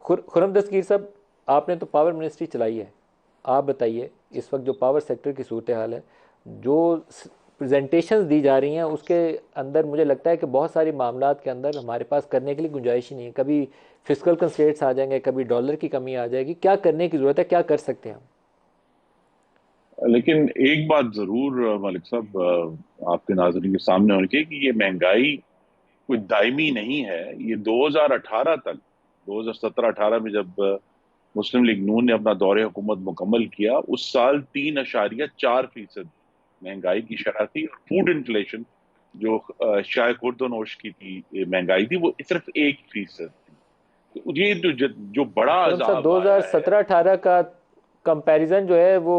खुरम दस्तगीर साहब, आपने तो पावर मिनिस्ट्री चलाई है, आप बताइए इस वक्त जो पावर सेक्टर की सूरत हाल है, जो प्रेजेंटेशंस दी जा रही हैं उसके अंदर मुझे लगता है कि बहुत सारी मामलात के अंदर हमारे पास करने के लिए गुंजाइश ही नहीं है। कभी फिजिकल कंस्ट्रेंट्स आ जाएंगे, कभी डॉलर की कमी आ जाएगी। क्या करने की ज़रूरत है, क्या कर सकते हैं हम? लेकिन एक बात जरूर मलिक साहब, आपके नाज़रीन के सामने होनी चाहिए कि ये महंगाई कोई दायमी नहीं है। ये 2018 तक, 2017-18 में जब मुस्लिम लीग नून ने अपना दौरे हुकूमत मुकम्मल किया, उस साल 3.4% महंगाई की शरह थी। और फूड इन्फ्लेशन जो शाय खुर्दनोश की थी, ये महंगाई थी, वो सिर्फ 1% थी। तो ये जो बड़ा खुरम साहब, अजाब आया है। 2017-18 का कंपैरिजन जो है वो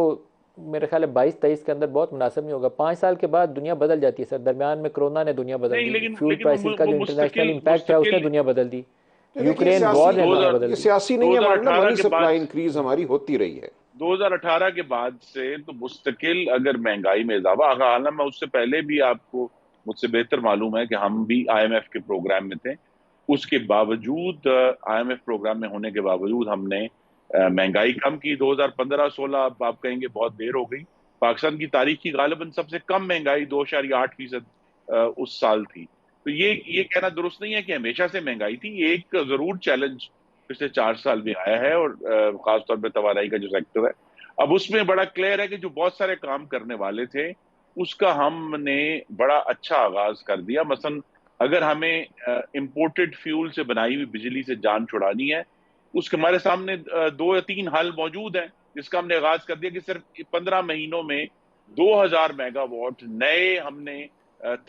मेरे ख्याल है 22-23 के अंदर बहुत मुनासिब नहीं होगा। 5 साल के बाद दुनिया बदल जाती है सर। दरमियान में कोरोना ने दुनिया बदल नहीं, दी, लेकिन फ्यूल लेकिन प्राइसेस का वो जो इंटरनेशनल मुस्तकिल इम्पैक्ट है उसने मुस्तकिल दुनिया बदल दी, ये देखिए, यूक्रेन वॉर सियासी ने दुनिया 2000 बदल ये दी। सियासी नहीं है मामला, 2018 मनी के बाद सप्लाई इंक्रीज हमारी होती रही है। 2018 के बाद से तो मुस्तकिल अगर महंगाई में इजाफा, हालांकि मैं उससे पहले भी, आपको मुझसे बेहतर मालूम है कि हम भी आईएमएफ के प्रोग्राम में थे। उसके बावजूद, आईएमएफ प्रोग्राम में होने के बावजूद हमने महंगाई कम की। 2015-16, अब आप कहेंगे बहुत देर हो गई, पाकिस्तान की तारीख की गालिबन सबसे कम महंगाई 2.8% उस साल थी। तो ये कहना दुरुस्त नहीं है कि हमेशा से महंगाई थी। ये एक जरूर चैलेंज पिछले 4 साल में आया है, और खासतौर पर तवानाई का जो सेक्टर है, अब उसमें बड़ा क्लियर है कि जो बहुत सारे काम करने वाले थे उसका हमने बड़ा अच्छा आगाज कर दिया। मसलन अगर हमें इंपोर्टेड फ्यूल से बनाई हुई बिजली से जान छुड़ानी है, उसके हमारे सामने 2 या 3 हल मौजूद हैं, जिसका हमने आगाज कर दिया कि सिर्फ 15 महीनों में 2000 मेगावाट नए हमने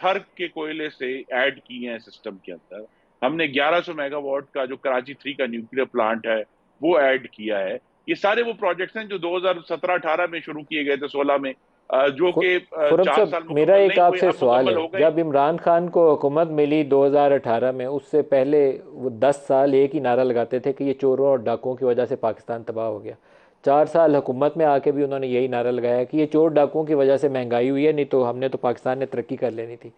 थर्क के कोयले से ऐड किए हैं सिस्टम के अंदर। हमने 1100 मेगावाट का जो कराची 3 का न्यूक्लियर प्लांट है वो ऐड किया है। ये सारे वो प्रोजेक्ट्स हैं जो 2017-18 में शुरू किए गए थे, 16 में, जो खु- कि खुरम 4 साल साहब, मेरा मुकम्मल एक नहीं हुए, आपसे अब सवाल मुकम्मल है। हो गए। जब इमरान खान को हुकूमत मिली 2018 में, उससे पहले वो 10 साल एक ही नारा लगाते थे कि ये चोरों और डाकुओं की वजह से पाकिस्तान तबाह हो गया। 4 साल हुकूमत में आके भी उन्होंने यही नारा लगाया कि ये चोर डाकुओं की वजह से महंगाई हुई है, नहीं तो हमने तो पाकिस्तान ने तरक्की कर लेनी थी।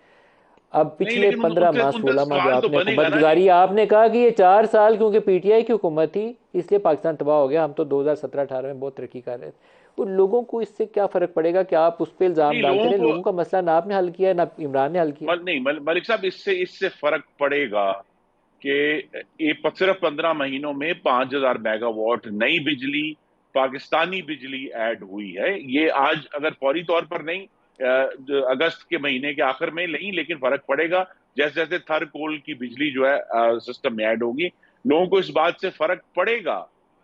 अब नहीं, पिछले लेकिन 15 माह उनसे 16 माह जो सवाल तो आपने हुकूमत बनेगा ना कि गुजारी है, आपने कहा कि ये 4 साल क्योंकि पीटीआई की हुकूमत थी इसलिए पाकिस्तान तबाह हो गया, हम तो 2017-18 में बहुत तरक्की कर रहे थे। उन लोगों को इससे क्या फ़र्क पड़ेगा कि आप उस पर इल्ज़ाम नहीं, डालते लोगों रहे? को लोगों का मसला ना आपने हल किया है ना इमरान ने हल किया। नहीं, मलिक साहब, इससे इससे फर्क पड़ेगा कि ये सिर्फ 15 महीनों में 5000 मेगावाट नई बिजली, पाकिस्तानी बिजली ऐड हुई है। ये आज अगर फौरी तौर पर नहीं, जो अगस्त के महीने के आखिर में नहीं, लेकिन फर्क पड़ेगा जैसे जैसे थर कोल की बिजली जो है सिस्टम में ऐड होगी। लोगों को इस बात से फर्क पड़ेगा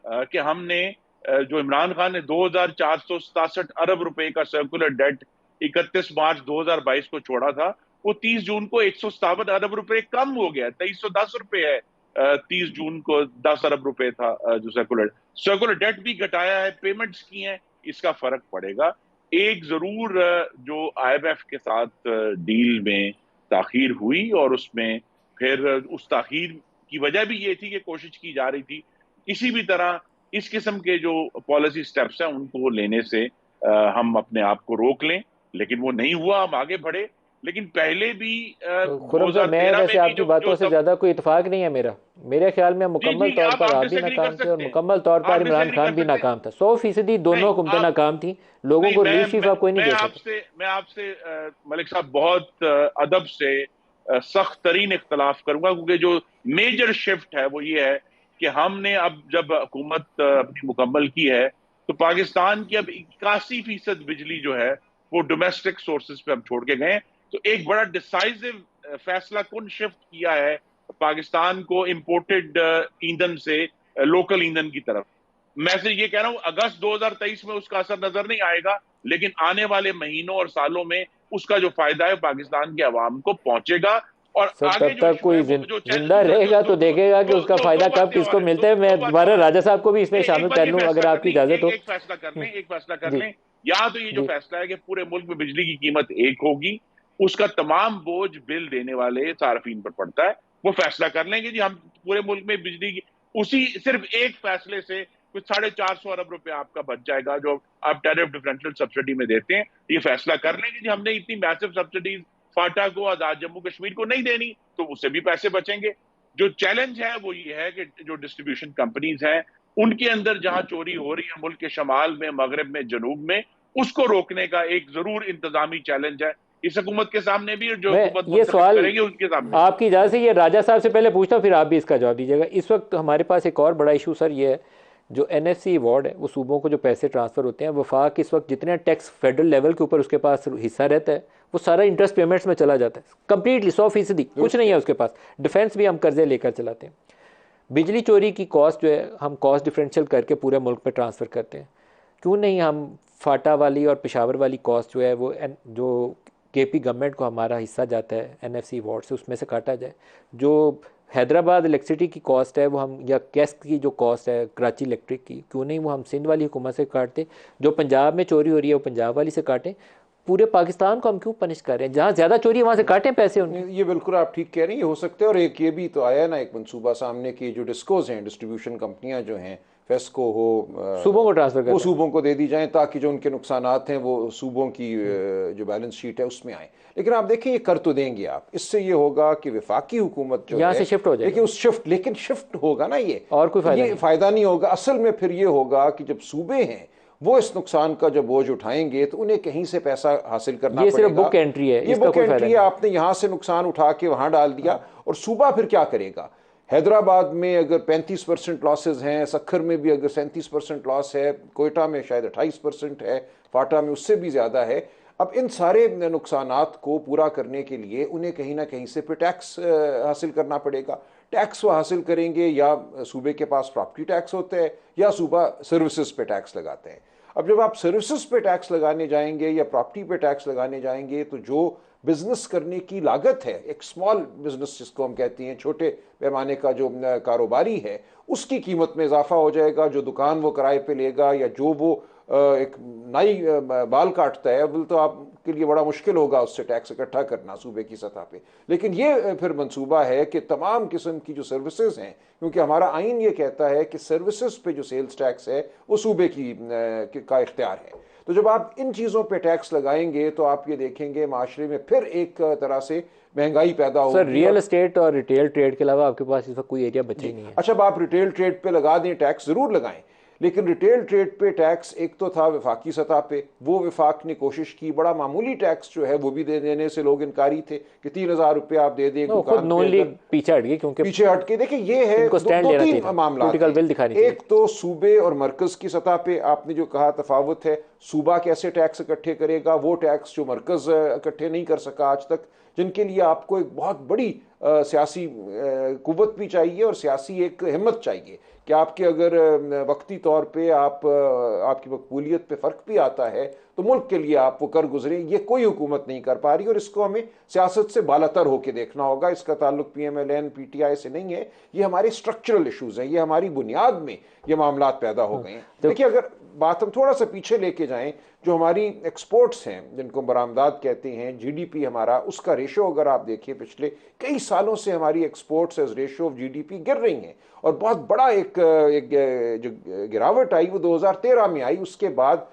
कि हमने जो इमरान खान ने 2467 अरब रुपए का सर्कुलर डेट 31 मार्च 2022 को छोड़ा था, वो 30 जून को 157 अरब रुपए कम हो गया। 2310 रुपए है। 30 जून को 10 अरब रुपए था जो सर्कुलर सर्कुलर डेट भी घटाया है, पेमेंट्स की हैं। इसका फर्क पड़ेगा। एक जरूर जो आईएमएफ के साथ डील में ताखीर हुई, और उसमें फिर उस ताखीर की वजह भी ये थी कि कोशिश की जा रही थी किसी भी तरह इस किस्म के जो पॉलिसी स्टेप्स हैं उनको लेने से हम अपने आप को रोक लें। लेकिन वो नहीं हुआ, हम आगे बढ़े। लेकिन पहले भी खुरम साहब, मैं 2013 में वैसे भी आपकी जो जो बातों से तब, ज़्यादा कोई इतफाक नहीं है मेरा। मेरे ख्याल में जी मुकम्मल जी, तौर पर आप आप भी डिसएग्री कर नाकाम थे और सकते हैं, मुकम्मल तौर आप पर इमरान डिसएग्री कर खान भी सकते हैं। नाकाम था। 100% नहीं, दोनों हुकूमतें आप नाकाम थी। लोगों नहीं, को लीडरशिप आप कोई नहीं मैं दे सके। आपसे मलिक साहब बहुत अदब से सख्त तरीन इख्तलाफ करूंगा, क्योंकि जो मेजर शिफ्ट है वो ये है कि हमने अब जब हुकूमत अपनी मुकम्मल की है, तो पाकिस्तान की अब 81% बिजली जो है वो डोमेस्टिक सोर्सेज पे हम छोड़ के गए हैं। तो एक बड़ा डिसाइसिव फैसला कौन शिफ्ट किया है पाकिस्तान को इंपोर्टेड ईंधन से लोकल ईंधन की तरफ। मैं सिर्फ ये कह रहा हूं, अगस्त 2023 में उसका असर नजर नहीं आएगा, लेकिन आने वाले महीनों और सालों में उसका जो फायदा है पाकिस्तान के अवाम को पहुंचेगा। और सर, आगे तब जो तक इशू है कोई वो जो जिंदा जो जो रहेगा जो तो देखेगा कि दो उसका दो फ़ायदा दो कब बातें और किसको हैं, मिलता है। मैं दो बातें दोबारा और हैं। राजा साहब को भी इसमें एक शामिल बार कर ये लूँ फैसला अगर कर आपकी लें, इजाज़त हो। हम्म, एक फैसला कर जी लें। या तो ये जो जी। फैसला है कि पूरे मुल्क में बिजली की कीमत एक होगी, उसका तमाम बोझ बिल देने वाले सार्फिन पर पड़ता है। वो फैसला कर लेंगे जी, हम पूरे मुल्क में बिजली की, उसी सिर्फ एक फैसले से कुछ 450 अरब रुपए आपका बच जाएगा जो आप टैरिफ डिफरेंशियल सब्सिडी में देते हैं। ये फैसला कर लेंगे जी, हमने इतनी मैसिव सब्सिडीज फाटा को, आजाद जम्मू कश्मीर को नहीं देनी, तो उससे भी पैसे बचेंगे। जो चैलेंज है वो ये है कि जो डिस्ट्रीब्यूशन कंपनीज हैं उनके अंदर जहां चोरी हो रही है मुल्क के शमाल में, मगरब में, जनूब में, उसको रोकने का एक जरूर इंतजामी चैलेंज है इस हुकूमत के सामने भी, और जो मैं हुकूमत ये मुंतखब सवाल करेंगे उनके सामने। आपकी इजाज़त से ये राजा साहब से पहले पूछता हूँ, फिर आप भी इसका जवाब दीजिएगा। इस वक्त हमारे पास एक और बड़ा इशू सर ये है, जो NFC अवार्ड है, वो सूबों को जो पैसे ट्रांसफ़र होते हैं, वफाक इस वक्त जितने टैक्स फेडरल लेवल के ऊपर उसके पास हिस्सा रहता है, वो सारा इंटरेस्ट पेमेंट्स में चला जाता है कंप्लीटली, 100%। कुछ नहीं है उसके पास। डिफेंस भी हम कर्जे लेकर चलाते हैं। बिजली चोरी की कॉस्ट जो है हम कॉस्ट डिफरेंशियल करके पूरे मुल्क में ट्रांसफ़र करते हैं। क्यों नहीं हम फाटा वाली और पेशावर वाली कॉस्ट जो है वो जो KP गवर्नमेंट को हमारा हिस्सा जाता है NFC अवार्ड से, उसमें से काटा जाए। जो हैदराबाद इलेक्ट्रिसिटी की कॉस्ट है वो हम, या कैस्ट की जो कॉस्ट है कराची इलेक्ट्रिक की, क्यों नहीं वो हम सिंध वाली हुकूमत से काटते। जो पंजाब में चोरी हो रही है वो पंजाब वाली से काटें। पूरे पाकिस्तान को हम क्यों पनिश कर रहे हैं? जहाँ ज़्यादा चोरी है वहाँ से काटें पैसे उनके। ये बिल्कुल आप ठीक कह रही हैं, हो सकता है। और एक ये भी तो आया ना एक मंसूबा सामने की, जो डिस्कोज हैं, डिस्ट्रीब्यूशन कंपनियां जो हैं, फेस्को हो, सूबों को ट्रांसफ़र वो कर सूबों को दे दी जाएं, ताकि जो उनके नुकसानात हैं वो सूबों की जो बैलेंस शीट है उसमें आए। लेकिन आप देखिए ये कर तो देंगे आप, इससे ये होगा कि वफाकी हुकूमत जो यहाँ है से शिफ्ट हो जाएगी। लेकिन शिफ्ट होगा ना ये, और कोई फायदा ये नहीं। फायदा नहीं होगा। असल में फिर ये होगा कि जब सूबे हैं वो इस नुकसान का जब बोझ उठाएंगे तो उन्हें कहीं से पैसा हासिल करना ये पड़ेगा। सिर्फ बुक एंट्री है, ये इसका बुक कोई फायदा एंट्री नहीं। है, आपने यहां से नुकसान उठा के वहां डाल दिया, और सूबा फिर क्या करेगा? हैदराबाद में अगर 35% लॉसेज हैं, सखर में भी अगर 37% लॉस है, कोयटा में शायद 28% है, फाटा में उससे भी ज़्यादा है। अब इन सारे नुकसानात को पूरा करने के लिए उन्हें कहीं ना कहीं से फिर टैक्स हासिल करना पड़ेगा। टैक्स वो हासिल करेंगे, या सूबे के पास प्रॉपर्टी टैक्स होता है, या सूबा सर्विसेज पे टैक्स लगाते हैं। अब जब आप सर्विसेज पे टैक्स लगाने जाएंगे या प्रॉपर्टी पे टैक्स लगाने जाएंगे, तो जो बिजनेस करने की लागत है, एक स्मॉल बिजनेस जिसको हम कहते हैं, छोटे पैमाने का जो कारोबारी है, उसकी कीमत में इजाफा हो जाएगा। जो दुकान वो किराए पे लेगा, या जो वो एक नाई बाल काटता है, वो तो आपके लिए बड़ा मुश्किल होगा उससे टैक्स इकट्ठा करना सूबे की सतह पे। लेकिन ये फिर मंसूबा है कि तमाम किस्म की जो सर्विसेज हैं, क्योंकि हमारा आइन ये कहता है कि सर्विसेज पे जो सेल्स टैक्स है वो सूबे का इख्तियार है। तो जब आप इन चीज़ों पे टैक्स लगाएंगे तो आप ये देखेंगे माशरे में फिर एक तरह से महंगाई पैदा होगी। सर रियल एस्टेट और रिटेल ट्रेड के अलावा आपके पास इस वक्त कोई एरिया बचा ही नहीं है। अच्छा, अब आप रिटेल ट्रेड पे लगा दें टैक्स, ज़रूर लगाएं, लेकिन रिटेल ट्रेड पे टैक्स एक तो था वफाकी सतह पे, वो वफाक ने कोशिश की, बड़ा मामूली टैक्स जो है वो भी दे देने से लोग इनकारी थे कि 3,000 रुपये आप दे दें खुद नॉनली पीछे हट गए, क्योंकि पीछे हट के। देखिए ये है दो तीन मामला, एक तो सूबे और मरकज की सतह पे आपने जो कहा तफावत है, सूबा कैसे टैक्स इकट्ठे करेगा, वो टैक्स जो मरकज इकट्ठे नहीं कर सका आज तक, जिनके लिए आपको एक बहुत बड़ी सियासी कुव्वत भी चाहिए और सियासी एक हिम्मत चाहिए कि आपके अगर वक्ती तौर पे आपकी मकबूलियत पे फ़र्क भी आता है तो मुल्क के लिए आप वो कर गुजरें। ये कोई हुकूमत नहीं कर पा रही, और इसको हमें सियासत से बालातर होकर देखना होगा। इसका ताल्लुक PMLN PTI से नहीं है, ये हमारे स्ट्रक्चरल इशूज़ हैं, ये हमारी बुनियाद में ये मामला पैदा हो गए हैं। देखिए अगर बात हम थोड़ा सा पीछे लेके जाएं, जो हमारी एक्सपोर्ट्स हैं जिनको बरामदात कहते हैं, GDP हमारा, उसका रेशो अगर आप देखिए पिछले कई सालों से हमारी exports as ratio of GDP गिर रही हैं, और बहुत बड़ा एक जो गिरावट आई वो 2013 में आई। उसके बाद